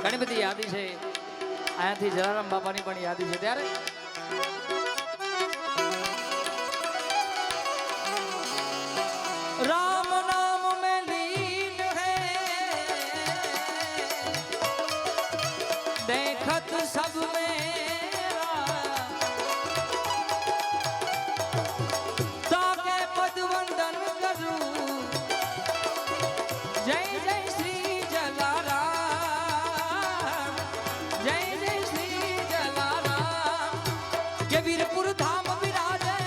ઘણી બધી યાદી છે અહીંયાથી જલારામ બાપાની પણ યાદી છે ત્યારે રામ નામ में लीन है देखत सब मेरा ताके पद वंदन करूं जय जय श्री जलाराम जय जय श्री जलाराम के वीरपुर धाम विराजे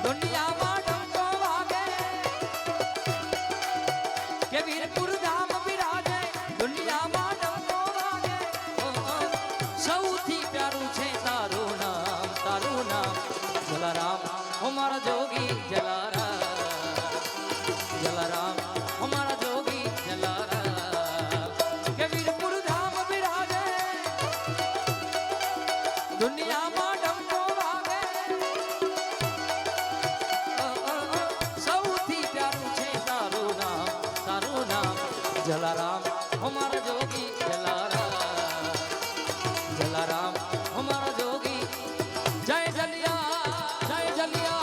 दुनिया के वीरपुर धाम विराजे दुनिया में डंको वागे सौथी प्यारू छे तारू नाम जलाराम हमारा जोगी जलाराम हमारा जोगी जलाराम के वीरपुर धाम विराजे दुनिया में डंको वागे सौथी प्यारू छे तारू नाम जलाराम हमारा जोगी जलाराम हमारा जोगी जय जलिया जय जलिया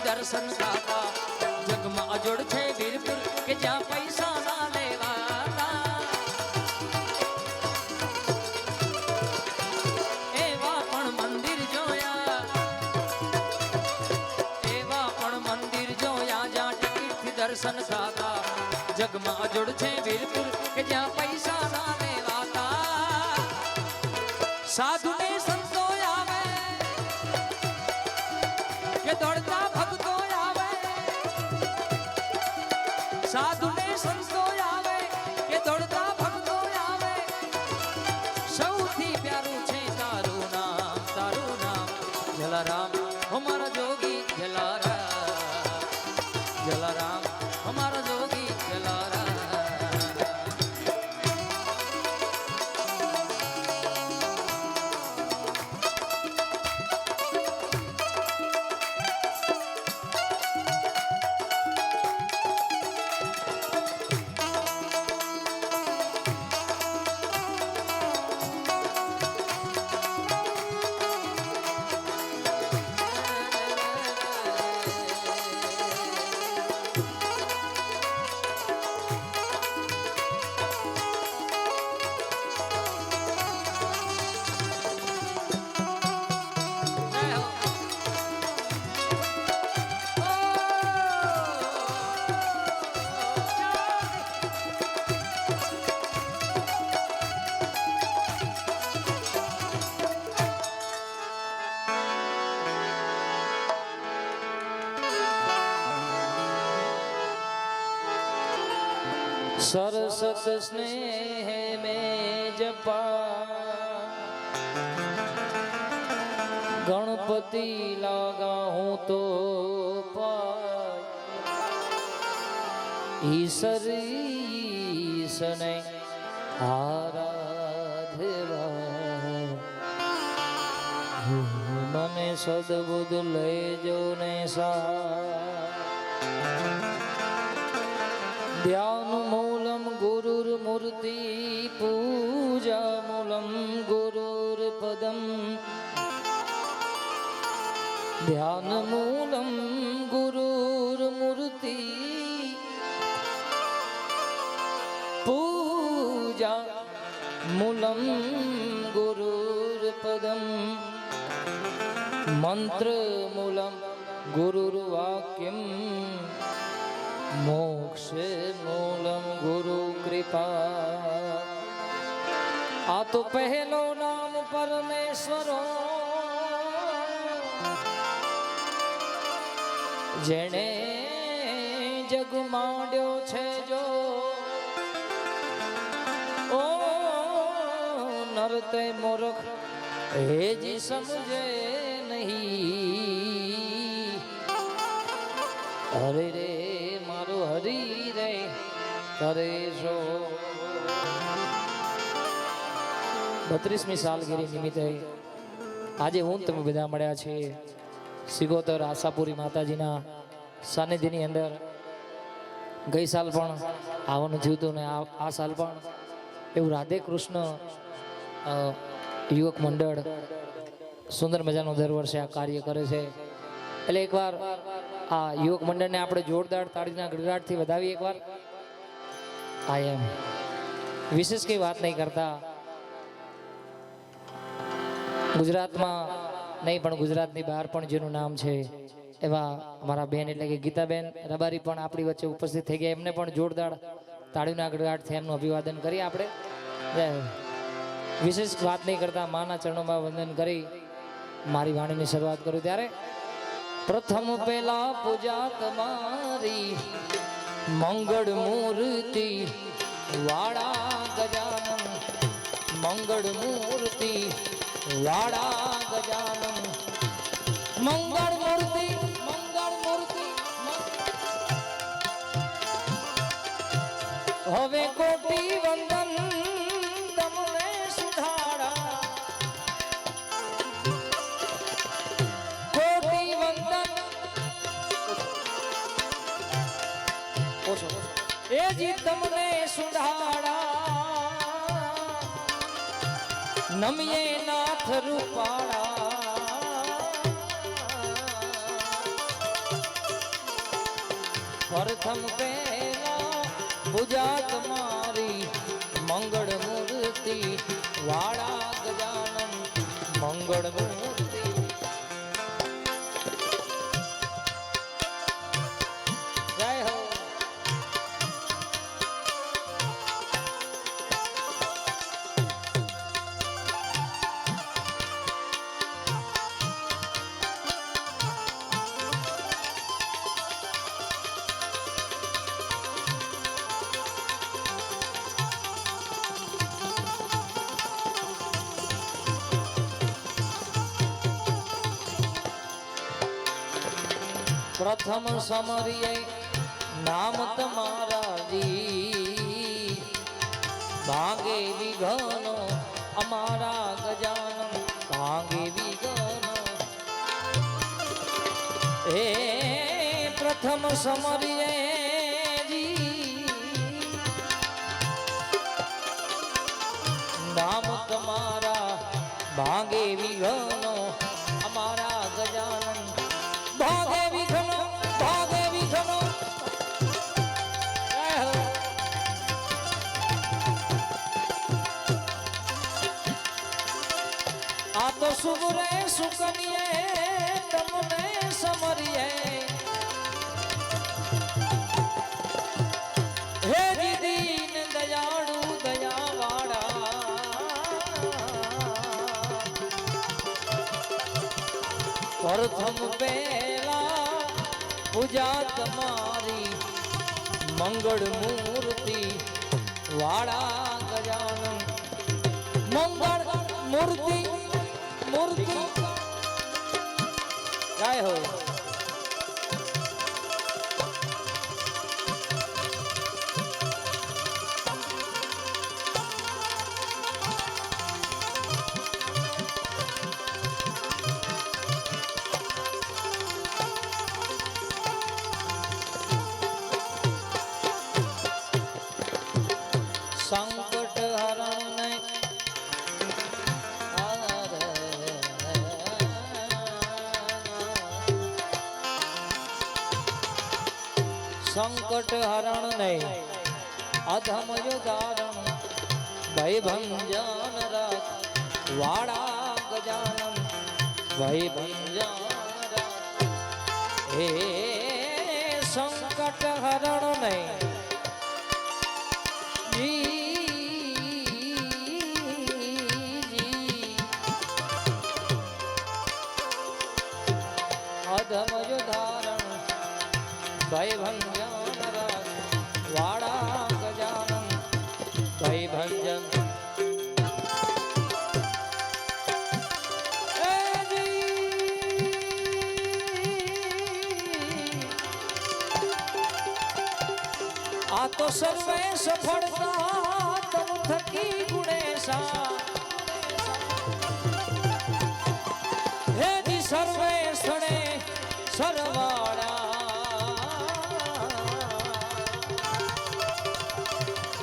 दर्शन दाता जग में अजोड़ छे वीरपुर के जहाँ पैसा ना लेवाता एवा पण मंदिर जोया जहाँ टिकट थी दर्शन दाता जग में अजोड़ छे वीरपुर के जहाँ पैसा ना लेवाता साधु ने संतो आवे के दौड़ता भक्तो आवे साधु ने संतो आवे के दौड़ता भक्तो आवे सौथी प्यारू छे तारू नाम जलाराम हमारा जोगी जलाराम हमारा जोगी जलाराम सरसत स्नेह में जपा गणपति लागा हूँ तो ईश्वर ईसने आराधवा मने सदबुद ले जो ने सा ध्यान मूलम गुरुर्मूर्ति पूजा मूलम गुरुर्पदम ध्यान मूलम गुरुर्मूर्ति पूजा मूलम गुरुर्पदम મંત્ર મૂલમ ગુરુર્વાક્યમ મોક્ષ મૂલમ ગુરુ કૃપા. આ તો પહેલો નામ પરમેશ્વરો જેણે જગ માંડ્યો છે જો ઓ નરતે મૂર્ખ હેજી સમજે નહીં. હરે રે મારો હરી રે કરે જો. 32મી સાલગીરી નિમિત્તે આજે હું તમે બધા મળ્યા છે સિગોતર આશાપુરી માતાજીના સાનિધ્યની અંદર. ગઈ સાલ પણ આવવાનું થયું હતું ને આ સાલ પણ એવું રાધે કૃષ્ણ યુવક મંડળ સુંદર મજાનું દર વર્ષે આ કાર્ય કરે છે. એટલે એકવાર આ યુવક મંડળને આપણે જોરદાર તાળીના ગડગડાટથી વધાવીએ એકવાર. આ એમ વિશેષ કંઈ વાત નહીં કરતા. ગુજરાતમાં નહીં પણ ગુજરાતની બહાર પણ જેનું નામ છે એવા અમારા બેન એટલે કે ગીતાબેન રબારી પણ આપણી વચ્ચે ઉપસ્થિત થઈ ગયા. એમને પણ જોરદાર તાળીના ગડગડાટથી એમનું અભિવાદન કરીએ આપણે. વિશેષ વાત નહીં કરતા માના ચરણોમાં વંદન કરી મારી વાણીની શરૂઆત કરું ત્યારે પ્રથમ પેલા પૂજા તમારી મંગળ મૂર્તિ વાળા ગજાનન. મંગળ મૂર્તિ વાળા ગજાનન. મંગળ મૂર્તિ મંગળ મૂર્તિ. હવે કોટી વંદન તમને સુધારા. કોટી વંદન એ જી તમને સુધારા. નમિયે નાથ રૂપાળા. પ્રથમ પેલા પૂજા તમારી મંગળ મૂર્તિ વાળા ગજાનન. મંગળ મૂર્તિ જય હો. પ્રથમ સમરીએ નામ તમારા જી. ભાંગે વિઘનો અમારા ગજાનન. ભાંગે વિઘનો હે પ્રથમ સમરીએ જી. નામ તમારા ભાંગે વિઘનો અમારા ગજાનન. ભાગે વિઘનો ભાગે વિઘનો. આ તો સુબરે સુકનીએ તમને સમરીએ. હે દીદીન દયાળુ દયાવાળા. પ્રથમ પેલા પૂજા તમારી મંગળ મૂર્તિ વાળા ગજાનન. મંગળ મૂર્તિ મૂર્તિ જય હો. સંકટ હરણ ને સંકટ હરણ ને અધમ યુધારણ. ભય ભંજન રાખ વાળા ગજાનન. ભાઈ ભંજારા હે સંકટ હરણ નહીં અધમય ધારણ ભાઈ ભંજારા વાડા ગજાનન ભાઈ ભંજન આ તો સર્વે સફળતા તમ થકી ગુણેશા હે જી સર્વે સ્થળે સરવાળા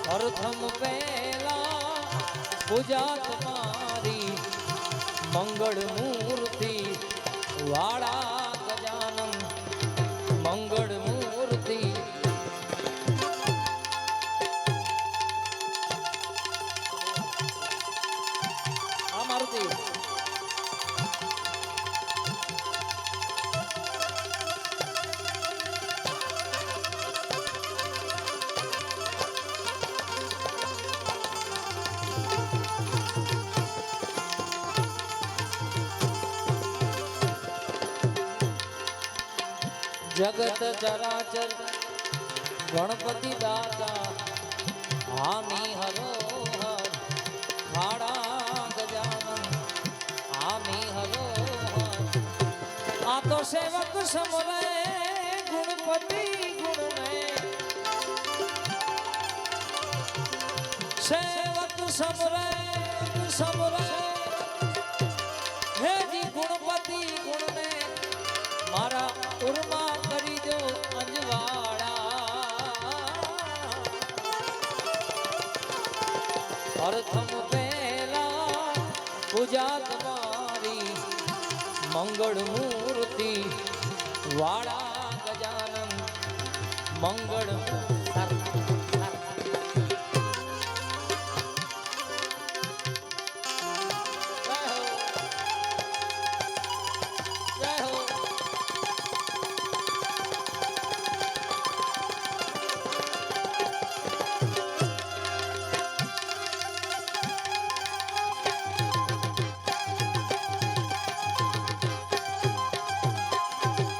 પ્રથમ પહેલા પૂજા તમારી મંગળ મૂર્તિ વાળા ગજાનન મંગળ મૂર્તિ મારુતિ જગત ચરાચર ગણપતિ દાતા હામી હરો હર ખાડા ગજાનન હામી હરો હર આ તો સેવક સમરે ગુણપતિ ગુણને સેવક સમરે સમરે હે જી ગુણપતિ ગુણને મારા ઉર્મા કરી દો અંજવાળા પ્રથમ પહેલા પૂજા તમારી મંગળ મૂર્તિ વાળા ગજાનન મંગળ